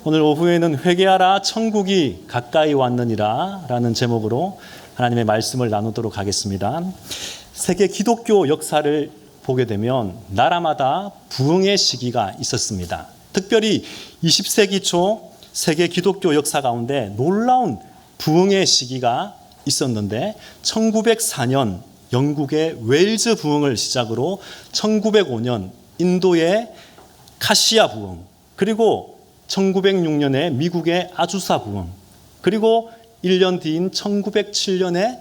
오늘 오후에는 회개하라 천국이 가까이 왔느니라 라는 제목으로 하나님의 말씀을 나누도록 하겠습니다. 세계 기독교 역사를 보게 되면 나라마다 부흥의 시기가 있었습니다. 특별히 20세기 초 세계 기독교 역사 가운데 놀라운 부흥의 시기가 있었는데 1904년 영국의 웨일즈 부흥을 시작으로 1905년 인도의 카시아 부흥, 그리고 1906년에 미국의 아주사 부흥, 그리고 1년 뒤인 1907년에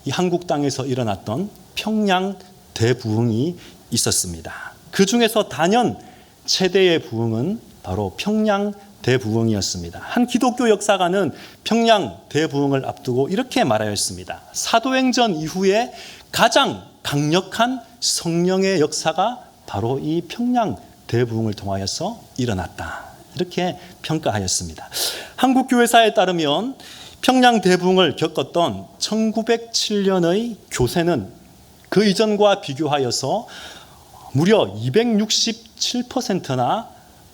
이 한국 땅에서 일어났던 평양 대부흥이 있었습니다. 그 중에서 단연 최대의 부흥은 바로 평양 대부흥이었습니다. 한 기독교 역사가는 평양 대부흥을 앞두고 이렇게 말하였습니다. 사도행전 이후에 가장 강력한 성령의 역사가 바로 이 평양 대부흥을 통하여서 일어났다. 이렇게 평가하였습니다. 한국교회사에 따르면 평양 대부흥을 겪었던 1907년의 교세는 그 이전과 비교하여서 무려 267%나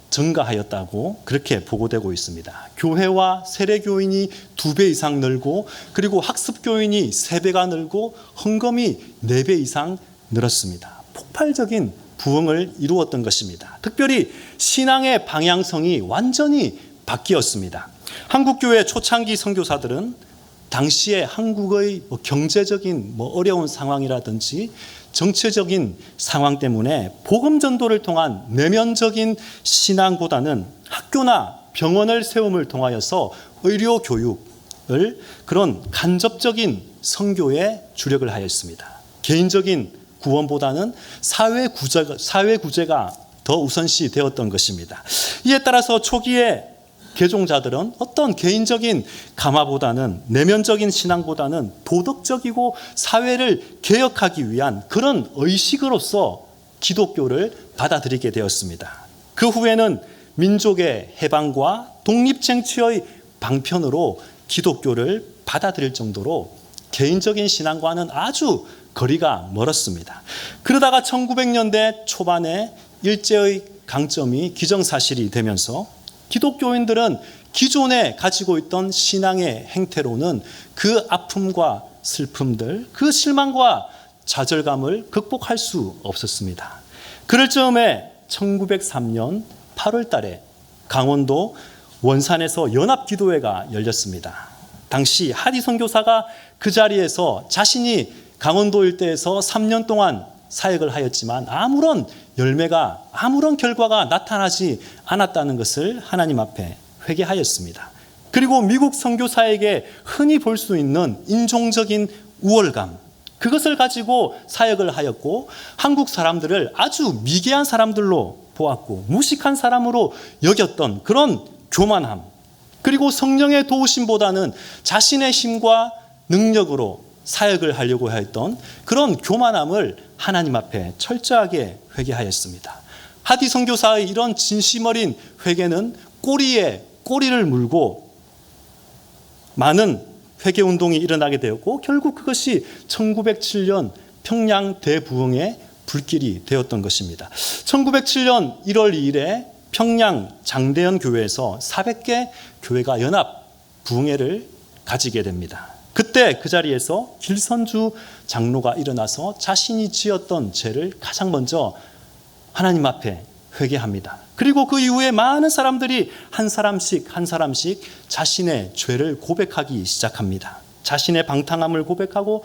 증가하였다고 그렇게 보고되고 있습니다. 교회와 세례교인이 2배 이상 늘고, 그리고 학습교인이 3배가 늘고, 헌금이 4배 이상 늘었습니다. 폭발적인 부흥을 이루었던 것입니다. 특별히 신앙의 방향성이 완전히 바뀌었습니다. 한국교회 초창기 선교사들은 당시에 한국의 경제적인 어려운 상황이라든지 정치적인 상황 때문에 복음 전도를 통한 내면적인 신앙보다는 학교나 병원을 세움을 통하여서 의료 교육을 그런 간접적인 선교에 주력을 하였습니다. 개인적인 구원보다는 사회 구제가 더 우선시 되었던 것입니다. 이에 따라서 초기에 개종자들은 어떤 개인적인 감화보다는, 내면적인 신앙보다는 도덕적이고 사회를 개혁하기 위한 그런 의식으로서 기독교를 받아들이게 되었습니다. 그 후에는 민족의 해방과 독립쟁취의 방편으로 기독교를 받아들일 정도로 개인적인 신앙과는 아주 거리가 멀었습니다. 그러다가 1900년대 초반에 일제의 강점이 기정사실이 되면서 기독교인들은 기존에 가지고 있던 신앙의 행태로는 그 아픔과 슬픔들, 그 실망과 좌절감을 극복할 수 없었습니다. 그럴 즈음에 1903년 8월 달에 강원도 원산에서 연합기도회가 열렸습니다. 당시 하디 선교사가 그 자리에서 자신이 강원도 일대에서 3년 동안 사역을 하였지만 아무런 열매가, 아무런 결과가 나타나지 않았다는 것을 하나님 앞에 회개하였습니다. 그리고 미국 선교사에게 흔히 볼 수 있는 인종적인 우월감, 그것을 가지고 사역을 하였고, 한국 사람들을 아주 미개한 사람들로 보았고 무식한 사람으로 여겼던 그런 교만함, 그리고 성령의 도우심보다는 자신의 힘과 능력으로 사역을 하려고 했던 그런 교만함을 하나님 앞에 철저하게 회개하였습니다. 하디 선교사의 이런 진심 어린 회개는 꼬리에 꼬리를 물고 많은 회개운동이 일어나게 되었고, 결국 그것이 1907년 평양 대부흥의 불길이 되었던 것입니다. 1907년 1월 2일에 평양 장대현 교회에서 400개 교회가 연합 부흥회를 가지게 됩니다. 그때 그 자리에서 길선주 장로가 일어나서 자신이 지었던 죄를 가장 먼저 하나님 앞에 회개합니다. 그리고 그 이후에 많은 사람들이 한 사람씩 자신의 죄를 고백하기 시작합니다. 자신의 방탕함을 고백하고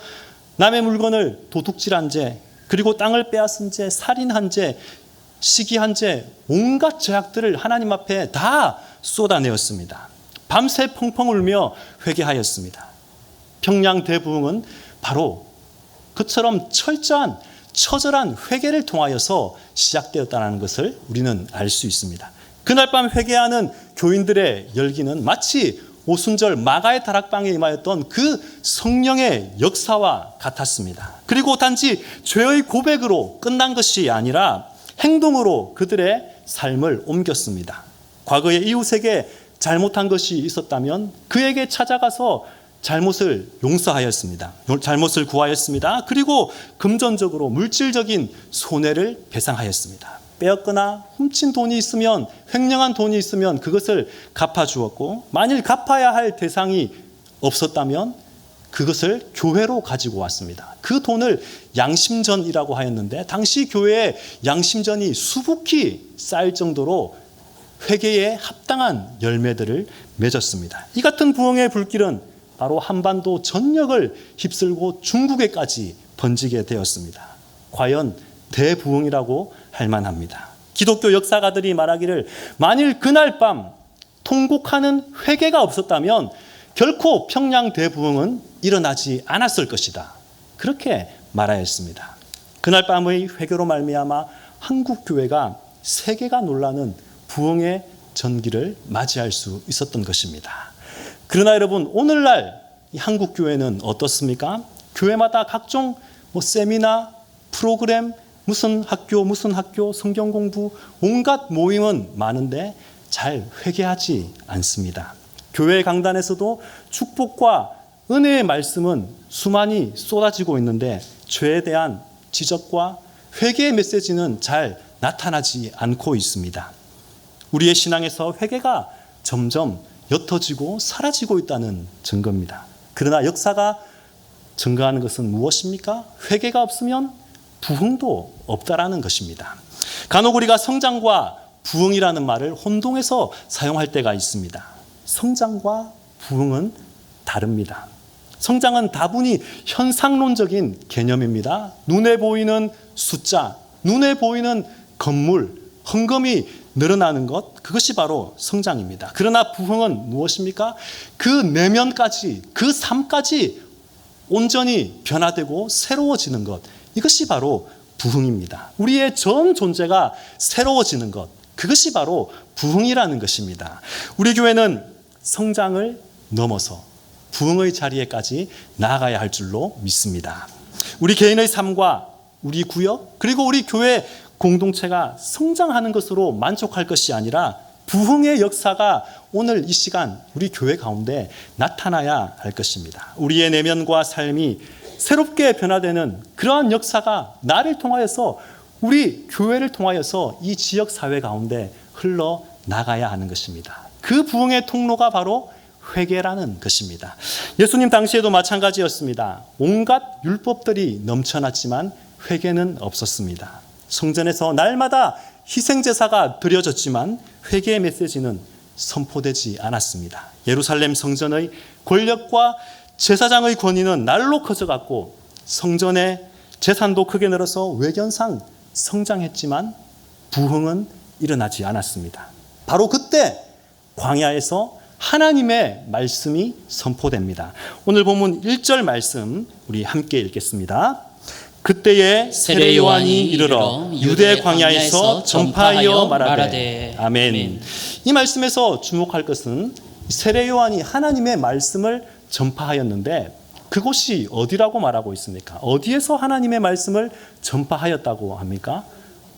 남의 물건을 도둑질한 죄, 그리고 땅을 빼앗은 죄, 살인한 죄, 시기한 죄, 온갖 죄악들을 하나님 앞에 다 쏟아내었습니다. 밤새 펑펑 울며 회개하였습니다. 평양 대부흥은 바로 그처럼 철저한 처절한 회개를 통하여서 시작되었다는 것을 우리는 알 수 있습니다. 그날 밤 회개하는 교인들의 열기는 마치 오순절 마가의 다락방에 임하였던 그 성령의 역사와 같았습니다. 그리고 단지 죄의 고백으로 끝난 것이 아니라 행동으로 그들의 삶을 옮겼습니다. 과거에 이웃에게 잘못한 것이 있었다면 그에게 찾아가서 잘못을 용서하였습니다. 잘못을 구하였습니다. 그리고 금전적으로 물질적인 손해를 배상하였습니다. 빼앗거나 훔친 돈이 있으면, 횡령한 돈이 있으면 그것을 갚아주었고, 만일 갚아야 할 대상이 없었다면 그것을 교회로 가지고 왔습니다. 그 돈을 양심전이라고 하였는데, 당시 교회에 양심전이 수북히 쌓일 정도로 회개에 합당한 열매들을 맺었습니다. 이 같은 부흥의 불길은 바로 한반도 전역을 휩쓸고 중국에까지 번지게 되었습니다. 과연 대부흥이라고 할 만합니다. 기독교 역사가들이 말하기를, 만일 그날 밤 통곡하는 회개가 없었다면 결코 평양 대부흥은 일어나지 않았을 것이다. 그렇게 말하였습니다. 그날 밤의 회개로 말미암아 한국 교회가 세계가 놀라는 부흥의 전기를 맞이할 수 있었던 것입니다. 그러나 여러분, 오늘날 한국 교회는 어떻습니까? 교회마다 각종 세미나, 프로그램, 무슨 학교, 성경 공부, 온갖 모임은 많은데 잘 회개하지 않습니다. 교회 강단에서도 축복과 은혜의 말씀은 수많이 쏟아지고 있는데 죄에 대한 지적과 회개의 메시지는 잘 나타나지 않고 있습니다. 우리의 신앙에서 회개가 점점 옅어지고 사라지고 있다는 증거입니다. 그러나 역사가 증거하는 것은 무엇입니까? 회개가 없으면 부흥도 없다라는 것입니다. 간혹 우리가 성장과 부흥이라는 말을 혼동해서 사용할 때가 있습니다. 성장과 부흥은 다릅니다. 성장은 다분히 현상론적인 개념입니다. 눈에 보이는 숫자, 눈에 보이는 건물, 헌금이 늘어나는 것, 그것이 바로 성장입니다. 그러나 부흥은 무엇입니까? 그 내면까지, 그 삶까지 온전히 변화되고 새로워지는 것, 이것이 바로 부흥입니다. 우리의 전 존재가 새로워지는 것, 그것이 바로 부흥이라는 것입니다. 우리 교회는 성장을 넘어서 부흥의 자리에까지 나아가야 할 줄로 믿습니다. 우리 개인의 삶과 우리 구역, 그리고 우리 교회 공동체가 성장하는 것으로 만족할 것이 아니라 부흥의 역사가 오늘 이 시간 우리 교회 가운데 나타나야 할 것입니다. 우리의 내면과 삶이 새롭게 변화되는 그러한 역사가 나를 통하여서, 우리 교회를 통하여서 이 지역 사회 가운데 흘러나가야 하는 것입니다. 그 부흥의 통로가 바로 회개라는 것입니다. 예수님 당시에도 마찬가지였습니다. 온갖 율법들이 넘쳐났지만 회개는 없었습니다. 성전에서 날마다 희생제사가 드려졌지만 회개의 메시지는 선포되지 않았습니다. 예루살렘 성전의 권력과 제사장의 권위는 날로 커져갔고, 성전의 재산도 크게 늘어서 외견상 성장했지만 부흥은 일어나지 않았습니다. 바로 그때 광야에서 하나님의 말씀이 선포됩니다. 오늘 본문 1절 말씀 우리 함께 읽겠습니다. 그때에 세례 요한이 이르러 유대 광야에서 전파하여 말하되. 아멘. 이 말씀에서 주목할 것은 세례 요한이 하나님의 말씀을 전파하였는데, 그곳이 어디라고 말하고 있습니까? 어디에서 하나님의 말씀을 전파하였다고 합니까?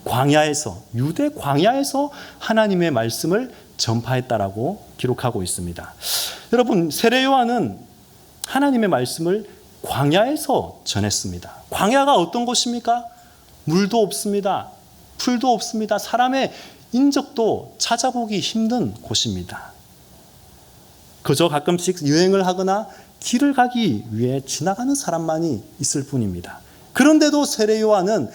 광야에서, 유대 광야에서 하나님의 말씀을 전파했다라고 기록하고 있습니다. 여러분, 세례 요한은 하나님의 말씀을 광야에서 전했습니다. 광야가 어떤 곳입니까? 물도 없습니다. 풀도 없습니다. 사람의 인적도 찾아보기 힘든 곳입니다. 그저 가끔씩 여행을 하거나 길을 가기 위해 지나가는 사람만이 있을 뿐입니다. 그런데도 세례 요한은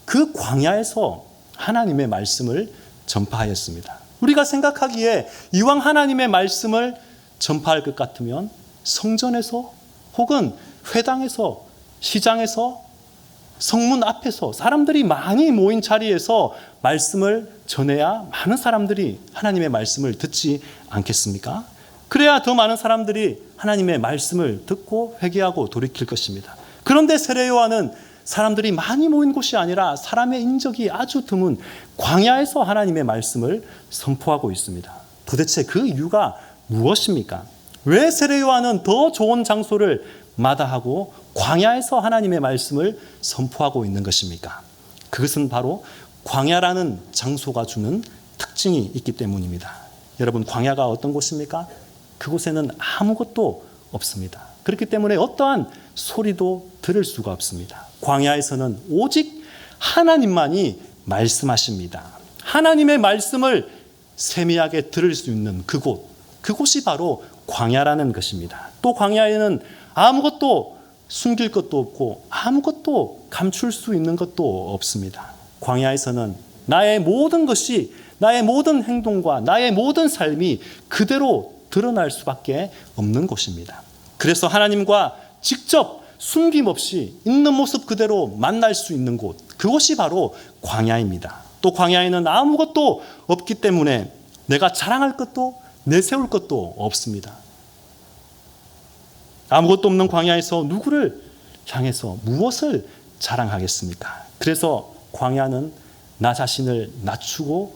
그 광야에서 하나님의 말씀을 전파하였습니다. 우리가 생각하기에 이왕 하나님의 말씀을 전파할 것 같으면 성전에서 혹은 회당에서, 시장에서, 성문 앞에서 사람들이 많이 모인 자리에서 말씀을 전해야 많은 사람들이 하나님의 말씀을 듣지 않겠습니까? 그래야 더 많은 사람들이 하나님의 말씀을 듣고 회개하고 돌이킬 것입니다. 그런데 세례 요한은 사람들이 많이 모인 곳이 아니라 사람의 인적이 아주 드문 광야에서 하나님의 말씀을 선포하고 있습니다. 도대체 그 이유가 무엇입니까? 왜 세례 요한은 더 좋은 장소를 마다하고 광야에서 하나님의 말씀을 선포하고 있는 것입니까? 그것은 바로 광야라는 장소가 주는 특징이 있기 때문입니다. 여러분, 광야가 어떤 곳입니까? 그곳에는 아무것도 없습니다. 그렇기 때문에 어떠한 소리도 들을 수가 없습니다. 광야에서는 오직 하나님만이 말씀하십니다. 하나님의 말씀을 세미하게 들을 수 있는 그곳이 바로 광야라는 것입니다. 또 광야에는 아무것도 숨길 것도 없고 아무것도 감출 수 있는 것도 없습니다. 광야에서는 나의 모든 것이, 나의 모든 행동과 나의 모든 삶이 그대로 드러날 수밖에 없는 곳입니다. 그래서 하나님과 직접 숨김없이 있는 모습 그대로 만날 수 있는 곳, 그곳이 바로 광야입니다. 또 광야에는 아무것도 없기 때문에 내가 자랑할 것도 내세울 것도 없습니다. 아무것도 없는 광야에서 누구를 향해서 무엇을 자랑하겠습니까? 그래서 광야는 나 자신을 낮추고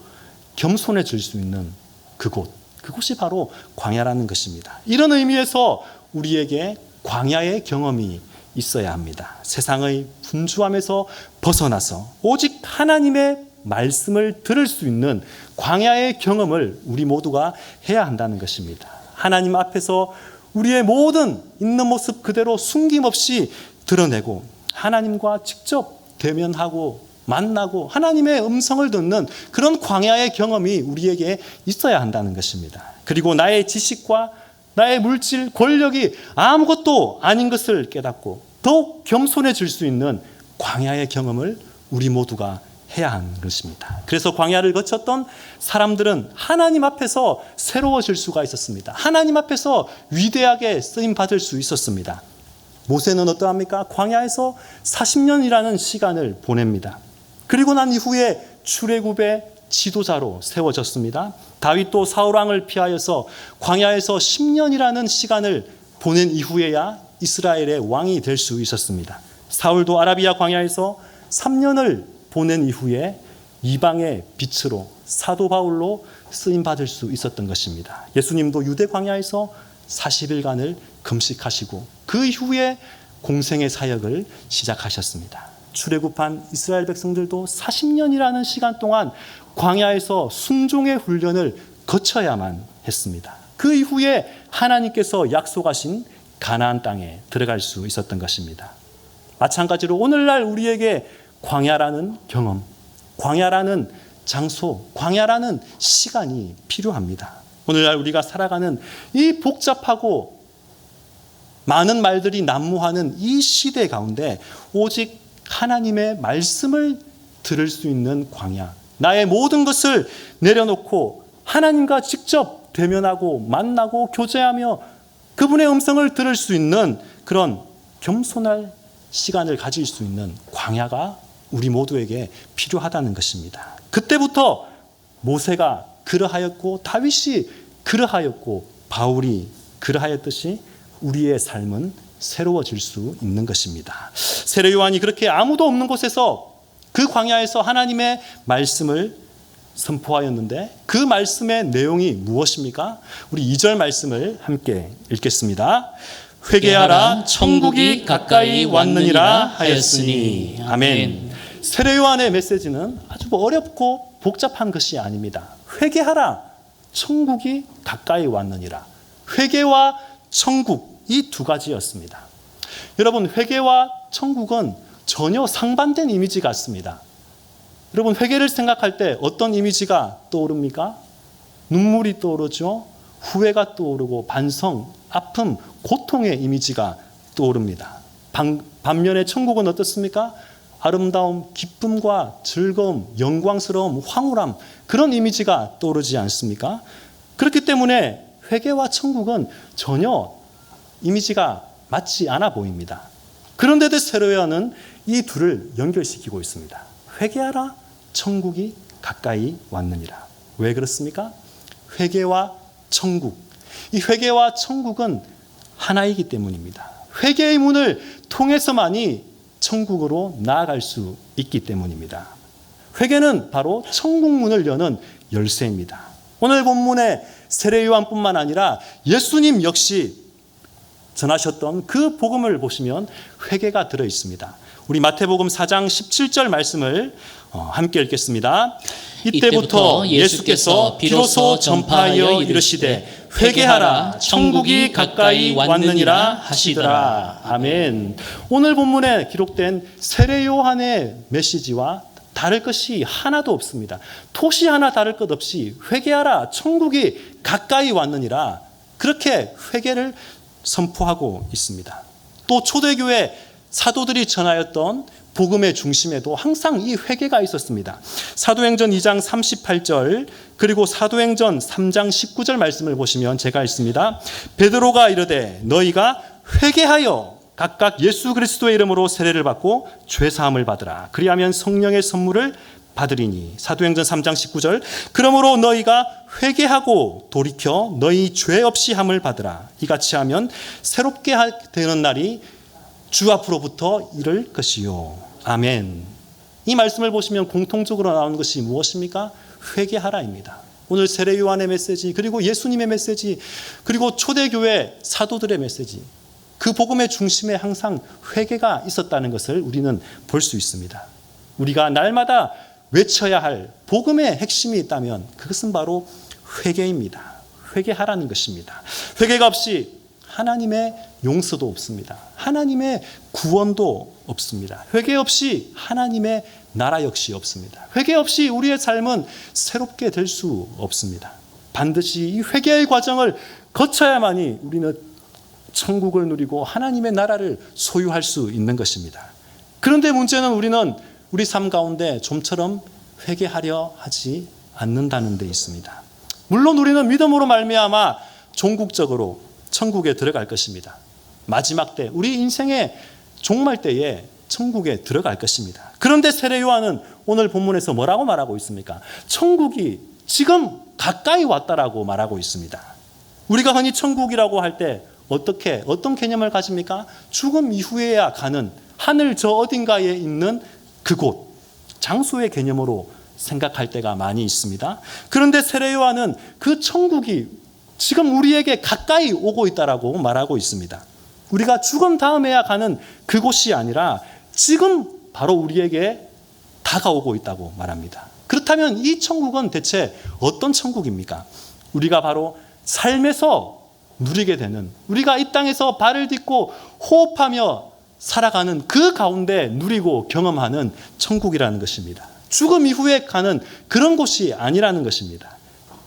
겸손해질 수 있는 그곳이 바로 광야라는 것입니다. 이런 의미에서 우리에게 광야의 경험이 있어야 합니다. 세상의 분주함에서 벗어나서 오직 하나님의 말씀을 들을 수 있는 광야의 경험을 우리 모두가 해야 한다는 것입니다. 하나님 앞에서 우리의 모든 있는 모습 그대로 숨김없이 드러내고 하나님과 직접 대면하고 만나고 하나님의 음성을 듣는 그런 광야의 경험이 우리에게 있어야 한다는 것입니다. 그리고 나의 지식과 나의 물질, 권력이 아무것도 아닌 것을 깨닫고 더욱 겸손해질 수 있는 광야의 경험을 우리 모두가 해야 하는 것입니다. 그래서 광야를 거쳤던 사람들은 하나님 앞에서 새로워질 수가 있었습니다. 하나님 앞에서 위대하게 쓰임받을 수 있었습니다. 모세는 어떠합니까? 광야에서 40년이라는 시간을 보냅니다. 그리고 난 이후에 출애굽의 지도자로 세워졌습니다. 다윗도 사울왕을 피하여서 광야에서 10년이라는 시간을 보낸 이후에야 이스라엘의 왕이 될 수 있었습니다. 사울도 아라비아 광야에서 3년을 보낸 이후에 이방의 빛으로 사도 바울로 쓰임받을 수 있었던 것입니다. 예수님도 유대 광야에서 40일간을 금식하시고 그 이후에 공생의 사역을 시작하셨습니다. 출애굽한 이스라엘 백성들도 40년이라는 시간 동안 광야에서 순종의 훈련을 거쳐야만 했습니다. 그 이후에 하나님께서 약속하신 가나안 땅에 들어갈 수 있었던 것입니다. 마찬가지로 오늘날 우리에게 광야라는 경험, 광야라는 장소, 광야라는 시간이 필요합니다. 오늘날 우리가 살아가는 이 복잡하고 많은 말들이 난무하는 이 시대 가운데 오직 하나님의 말씀을 들을 수 있는 광야, 나의 모든 것을 내려놓고 하나님과 직접 대면하고 만나고 교제하며 그분의 음성을 들을 수 있는 그런 겸손할 시간을 가질 수 있는 광야가 우리 모두에게 필요하다는 것입니다. 그때부터 모세가 그러하였고 다윗이 그러하였고 바울이 그러하였듯이 우리의 삶은 새로워질 수 있는 것입니다. 세례 요한이 그렇게 아무도 없는 곳에서 그 광야에서 하나님의 말씀을 선포하였는데 그 말씀의 내용이 무엇입니까? 우리 2절 말씀을 함께 읽겠습니다. 회개하라 천국이 가까이 왔느니라 하였으니. 아멘. 세례 요한의 메시지는 아주 어렵고 복잡한 것이 아닙니다. 회개하라 천국이 가까이 왔느니라. 회개와 천국, 이 두 가지였습니다. 여러분, 회개와 천국은 전혀 상반된 이미지 같습니다. 여러분, 회개를 생각할 때 어떤 이미지가 떠오릅니까? 눈물이 떠오르죠. 후회가 떠오르고 반성, 아픔, 고통의 이미지가 떠오릅니다. 반면에 천국은 어떻습니까? 아름다움, 기쁨과 즐거움, 영광스러움, 황홀함, 그런 이미지가 떠오르지 않습니까? 그렇기 때문에 회개와 천국은 전혀 이미지가 맞지 않아 보입니다. 그런데도 세례 요한은 이 둘을 연결시키고 있습니다. 회개하라 천국이 가까이 왔느니라. 왜 그렇습니까? 회개와 천국, 이 회개와 천국은 하나이기 때문입니다. 회개의 문을 통해서만이 천국으로 나아갈 수 있기 때문입니다. 회개는 바로 천국 문을 여는 열쇠입니다. 오늘 본문의 세례 요한뿐만 아니라 예수님 역시 전하셨던 그 복음을 보시면 회개가 들어 있습니다. 우리 마태복음 4장 17절 말씀을 함께 읽겠습니다. 이때부터 예수께서 비로소 전파하여 이르시되 회개하라 천국이 가까이 왔느니라 하시더라. 아멘. 오늘 본문에 기록된 세례 요한의 메시지와 다를 것이 하나도 없습니다. 토시 하나 다를 것 없이 회개하라, 천국이 가까이 왔느니라, 그렇게 회개를 선포하고 있습니다. 또 초대교회 사도들이 전하였던 복음의 중심에도 항상 이 회개가 있었습니다. 사도행전 2장 38절 그리고 사도행전 3장 19절 말씀을 보시면 제가 읽습니다. 베드로가 이르되 너희가 회개하여 각각 예수 그리스도의 이름으로 세례를 받고 죄사함을 받으라. 그리하면 성령의 선물을 받으리니. 사도행전 3장 19절 그러므로 너희가 회개하고 돌이켜 너희 죄 없이 함을 받으라. 이같이 하면 새롭게 되는 날이 주 앞으로부터 이를 것이요. 아멘. 이 말씀을 보시면 공통적으로 나오는 것이 무엇입니까? 회개하라입니다. 오늘 세례 요한의 메시지, 그리고 예수님의 메시지, 그리고 초대교회 사도들의 메시지, 그 복음의 중심에 항상 회개가 있었다는 것을 우리는 볼 수 있습니다. 우리가 날마다 외쳐야 할 복음의 핵심이 있다면 그것은 바로 회개입니다. 회개하라는 것입니다. 회개가 없이 하나님의 용서도 없습니다. 하나님의 구원도 없습니다. 회개 없이 하나님의 나라 역시 없습니다. 회개 없이 우리의 삶은 새롭게 될 수 없습니다. 반드시 이 회개의 과정을 거쳐야만이 우리는 천국을 누리고 하나님의 나라를 소유할 수 있는 것입니다. 그런데 문제는 우리는 우리 삶 가운데 좀처럼 회개하려 하지 않는다는 데 있습니다. 물론 우리는 믿음으로 말미암아 종국적으로 천국에 들어갈 것입니다. 마지막 때, 우리 인생의 종말 때에 천국에 들어갈 것입니다. 그런데 세례 요한은 오늘 본문에서 뭐라고 말하고 있습니까? 천국이 지금 가까이 왔다라고 말하고 있습니다. 우리가 흔히 천국이라고 할 때 어떤 개념을 가집니까? 죽음 이후에야 가는 하늘 저 어딘가에 있는 그곳, 장소의 개념으로 생각할 때가 많이 있습니다. 그런데 세례 요한은 그 천국이 지금 우리에게 가까이 오고 있다라고 말하고 있습니다. 우리가 죽음 다음에야 가는 그곳이 아니라 지금 바로 우리에게 다가오고 있다고 말합니다. 그렇다면 이 천국은 대체 어떤 천국입니까? 우리가 바로 삶에서 누리게 되는, 우리가 이 땅에서 발을 딛고 호흡하며 살아가는 그 가운데 누리고 경험하는 천국이라는 것입니다. 죽음 이후에 가는 그런 곳이 아니라는 것입니다.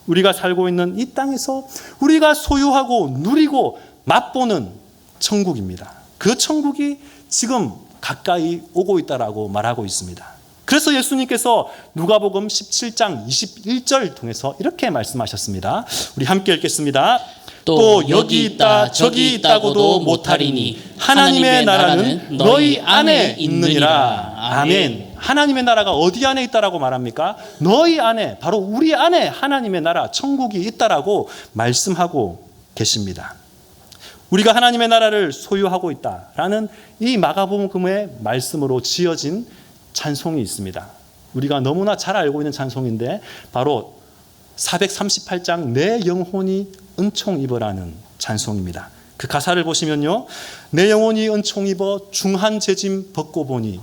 우리가 살고 있는 이 땅에서 우리가 소유하고 누리고 맛보는 천국입니다. 그 천국이 지금 가까이 오고 있다라고 말하고 있습니다. 그래서 예수님께서 누가복음 17장 21절 통해서 이렇게 말씀하셨습니다. 우리 함께 읽겠습니다. 또 여기 있다 저기 있다고도 못하리니 하나님의 나라는 너희 안에 있느니라. 아멘. 하나님의 나라가 어디 안에 있다라고 말합니까? 너희 안에, 바로 우리 안에 하나님의 나라, 천국이 있다라고 말씀하고 계십니다. 우리가 하나님의 나라를 소유하고 있다라는 이 마가복음의 말씀으로 지어진 찬송이 있습니다. 우리가 너무나 잘 알고 있는 찬송인데 바로 438장 내 영혼이 은총 입어라는 찬송입니다. 그 가사를 보시면요, 내 영혼이 은총 입어 중한 재짐 벗고 보니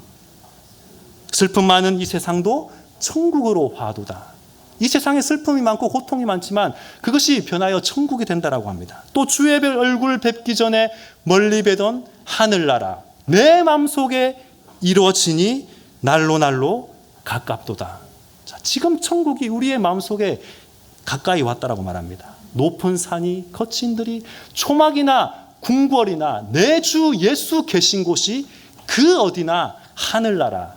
슬픔 많은 이 세상도 천국으로 화도다. 이 세상에 슬픔이 많고 고통이 많지만 그것이 변하여 천국이 된다라고 합니다. 또 주의 얼굴 뵙기 전에 멀리 뵈던 하늘나라 내 마음속에 이루어지니 날로 가깝도다. 자, 지금 천국이 우리의 마음속에 가까이 왔다라고 말합니다. 높은 산이 거친 들이 초막이나 궁궐이나 내 주 예수 계신 곳이 그 어디나 하늘나라,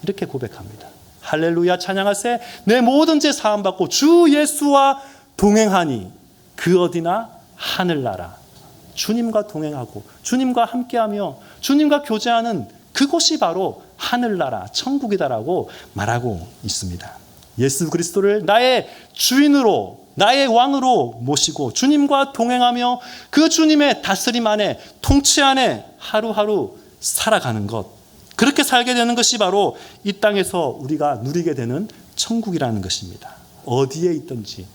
이렇게 고백합니다. 할렐루야 찬양하세. 내 모든 죄 사함받고 주 예수와 동행하니 그 어디나 하늘나라. 주님과 동행하고 주님과 함께하며 주님과 교제하는 그곳이 바로 하늘나라 천국이다라고 말하고 있습니다. 예수 그리스도를 나의 주인으로, 나의 왕으로 모시고 주님과 동행하며 그 주님의 다스림 안에, 통치 안에 하루하루 살아가는 것, 그렇게 살게 되는 것이 바로 이 땅에서 우리가 누리게 되는 천국이라는 것입니다. 어디에 있든지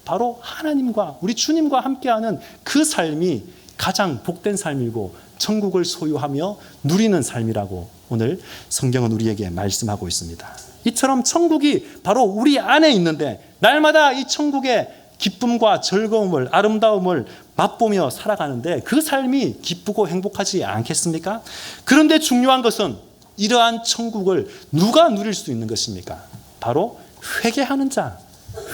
바로 하나님과 우리 주님과 함께하는 그 삶이 가장 복된 삶이고 천국을 소유하며 누리는 삶이라고 오늘 성경은 우리에게 말씀하고 있습니다. 이처럼 천국이 바로 우리 안에 있는데 날마다 이 천국의 기쁨과 즐거움을, 아름다움을 맛보며 살아가는데 그 삶이 기쁘고 행복하지 않겠습니까? 그런데 중요한 것은 이러한 천국을 누가 누릴 수 있는 것입니까? 바로 회개하는 자.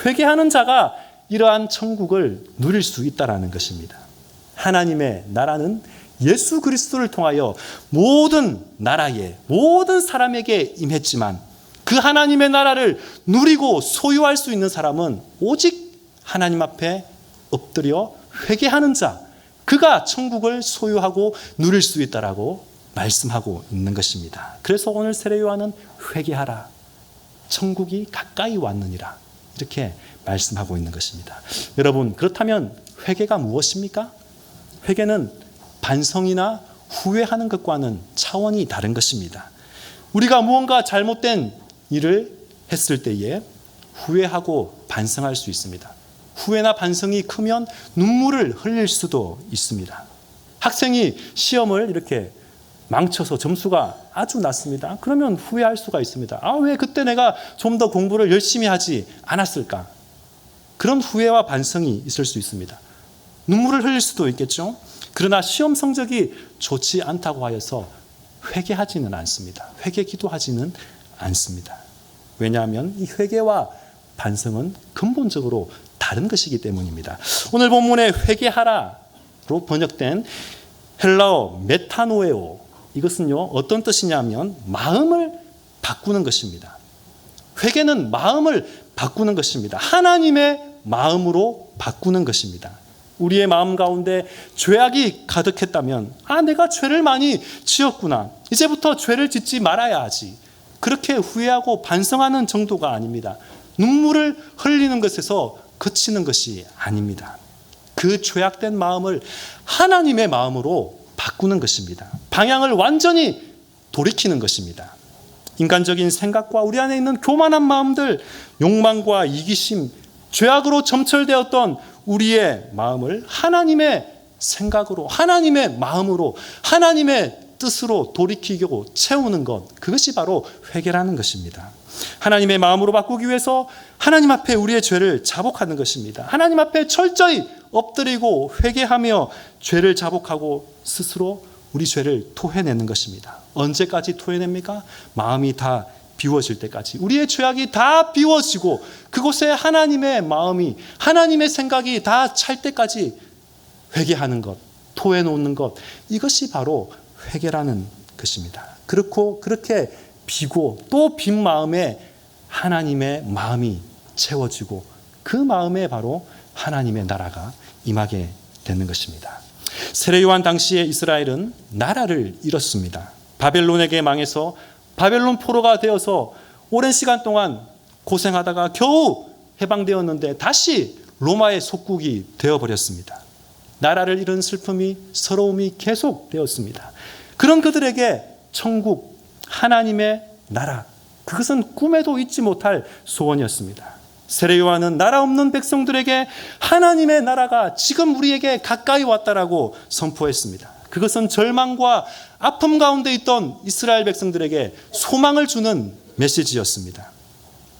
회개하는 자가 이러한 천국을 누릴 수 있다라는 것입니다. 하나님의 나라는 예수 그리스도를 통하여 모든 나라에, 모든 사람에게 임했지만 그 하나님의 나라를 누리고 소유할 수 있는 사람은 오직 하나님 앞에 엎드려 회개하는 자, 그가 천국을 소유하고 누릴 수 있다라고 말씀하고 있는 것입니다. 그래서 오늘 세례 요한은 회개하라, 천국이 가까이 왔느니라, 이렇게 말씀하고 있는 것입니다. 여러분, 그렇다면 회개가 무엇입니까? 회개는 반성이나 후회하는 것과는 차원이 다른 것입니다. 우리가 무언가 잘못된 일을 했을 때에 후회하고 반성할 수 있습니다. 후회나 반성이 크면 눈물을 흘릴 수도 있습니다. 학생이 시험을 이렇게 망쳐서 점수가 아주 낮습니다. 그러면 후회할 수가 있습니다. 왜 그때 내가 좀 더 공부를 열심히 하지 않았을까? 그런 후회와 반성이 있을 수 있습니다. 눈물을 흘릴 수도 있겠죠. 그러나 시험 성적이 좋지 않다고 하여서 회개하지는 않습니다. 회개 기도하지는 않습니다. 왜냐하면 이 회개와 반성은 근본적으로 다른 것이기 때문입니다. 오늘 본문에 회개하라로 번역된 헬라어 메타노에오, 이것은요 어떤 뜻이냐면 마음을 바꾸는 것입니다. 회개는 마음을 바꾸는 것입니다. 하나님의 마음으로 바꾸는 것입니다. 우리의 마음 가운데 죄악이 가득했다면 내가 죄를 많이 지었구나, 이제부터 죄를 짓지 말아야 하지, 그렇게 후회하고 반성하는 정도가 아닙니다. 눈물을 흘리는 것에서 그치는 것이 아닙니다. 그 죄악된 마음을 하나님의 마음으로 바꾸는 것입니다. 방향을 완전히 돌이키는 것입니다. 인간적인 생각과 우리 안에 있는 교만한 마음들, 욕망과 이기심, 죄악으로 점철되었던 우리의 마음을 하나님의 생각으로, 하나님의 마음으로, 하나님의 뜻으로 돌이키고 채우는 것, 그것이 바로 회개라는 것입니다. 하나님의 마음으로 바꾸기 위해서 하나님 앞에 우리의 죄를 자복하는 것입니다. 하나님 앞에 철저히 엎드리고 회개하며 죄를 자복하고 스스로 우리 죄를 토해내는 것입니다. 언제까지 토해냅니까? 마음이 다 비워질 때까지, 우리의 죄악이 다 비워지고 그곳에 하나님의 마음이, 하나님의 생각이 다 찰 때까지 회개하는 것, 토해놓는 것, 이것이 바로 회개라는 것입니다. 그렇게 비고 또 빈 마음에 하나님의 마음이 채워지고 그 마음에 바로 하나님의 나라가 임하게 되는 것입니다. 세례 요한 당시에 이스라엘은 나라를 잃었습니다. 바벨론에게 망해서 바벨론 포로가 되어서 오랜 시간 동안 고생하다가 겨우 해방되었는데 다시 로마의 속국이 되어버렸습니다. 나라를 잃은 슬픔이, 서러움이 계속되었습니다. 그런 그들에게 천국, 하나님의 나라, 그것은 꿈에도 잊지 못할 소원이었습니다. 세례 요한은 나라 없는 백성들에게 하나님의 나라가 지금 우리에게 가까이 왔다라고 선포했습니다. 그것은 절망과 아픔 가운데 있던 이스라엘 백성들에게 소망을 주는 메시지였습니다.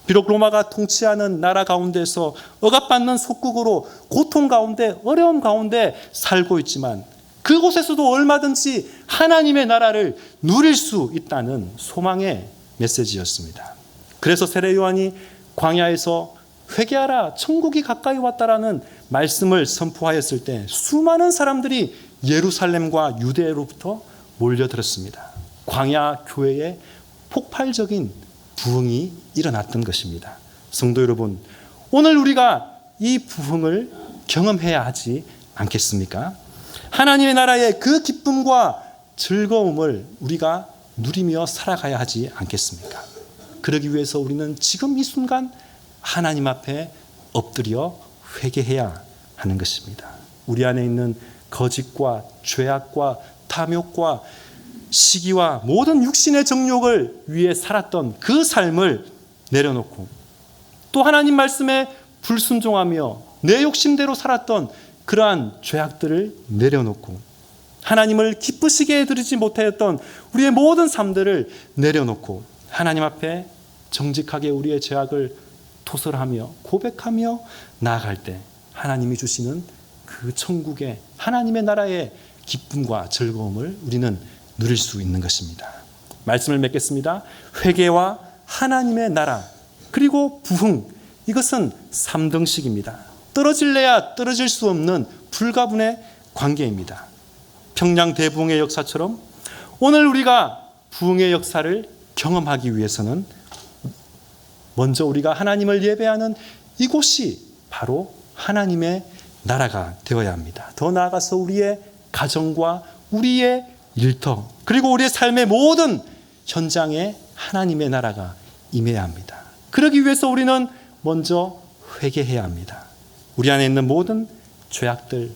비록 로마가 통치하는 나라 가운데서 억압받는 속국으로 고통 가운데, 어려움 가운데 살고 있지만 그곳에서도 얼마든지 하나님의 나라를 누릴 수 있다는 소망의 메시지였습니다. 그래서 세례 요한이 광야에서 회개하라, 천국이 가까이 왔다라는 말씀을 선포하였을 때 수많은 사람들이 예루살렘과 유대로부터 몰려들었습니다. 광야 교회에 폭발적인 부흥이 일어났던 것입니다. 성도 여러분, 오늘 우리가 이 부흥을 경험해야 하지 않겠습니까? 하나님의 나라의 그 기쁨과 즐거움을 우리가 누리며 살아가야 하지 않겠습니까? 그러기 위해서 우리는 지금 이 순간 하나님 앞에 엎드려 회개해야 하는 것입니다. 우리 안에 있는 거짓과 죄악과 탐욕과 시기와 모든 육신의 정욕을 위해 살았던 그 삶을 내려놓고 또 하나님 말씀에 불순종하며 내 욕심대로 살았던 그러한 죄악들을 내려놓고 하나님을 기쁘시게 해드리지 못하였던 우리의 모든 삶들을 내려놓고 하나님 앞에 정직하게 우리의 죄악을 토설하며 고백하며 나아갈 때 하나님이 주시는 그 천국의 하나님의 나라의 기쁨과 즐거움을 우리는 누릴 수 있는 것입니다. 말씀을 맺겠습니다. 회개와 하나님의 나라 그리고 부흥, 이것은 3등식입니다. 떨어질래야 떨어질 수 없는 불가분의 관계입니다. 평양 대부흥의 역사처럼 오늘 우리가 부흥의 역사를 경험하기 위해서는 먼저 우리가 하나님을 예배하는 이곳이 바로 하나님의 나라가 되어야 합니다. 더 나아가서 우리의 가정과 우리의 일터 그리고 우리의 삶의 모든 현장에 하나님의 나라가 임해야 합니다. 그러기 위해서 우리는 먼저 회개해야 합니다. 우리 안에 있는 모든 죄악들,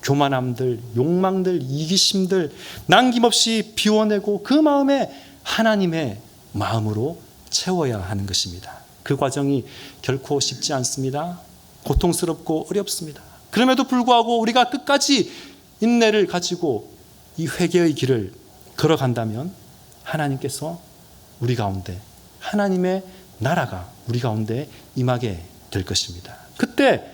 교만함들, 욕망들, 이기심들 남김없이 비워내고 그 마음에 하나님의 마음으로 채워야 하는 것입니다. 그 과정이 결코 쉽지 않습니다. 고통스럽고 어렵습니다. 그럼에도 불구하고 우리가 끝까지 인내를 가지고 이 회개의 길을 걸어간다면 하나님께서 우리 가운데 하나님의 나라가 우리 가운데 임하게 될 것입니다. 그때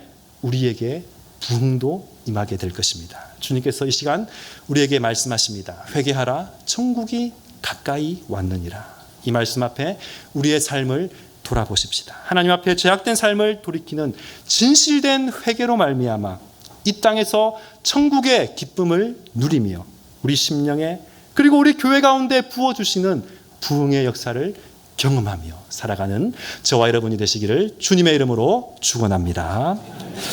우리에게 부흥도 임하게 될 것입니다. 주님께서 이 시간 우리에게 말씀하십니다. 회개하라, 천국이 가까이 왔느니라. 이 말씀 앞에 우리의 삶을 돌아보십시다. 하나님 앞에 죄악된 삶을 돌이키는 진실된 회개로 말미암아 이 땅에서 천국의 기쁨을 누리며 우리 심령에 그리고 우리 교회 가운데 부어주시는 부흥의 역사를 경험하며 살아가는 저와 여러분이 되시기를 주님의 이름으로 축원합니다.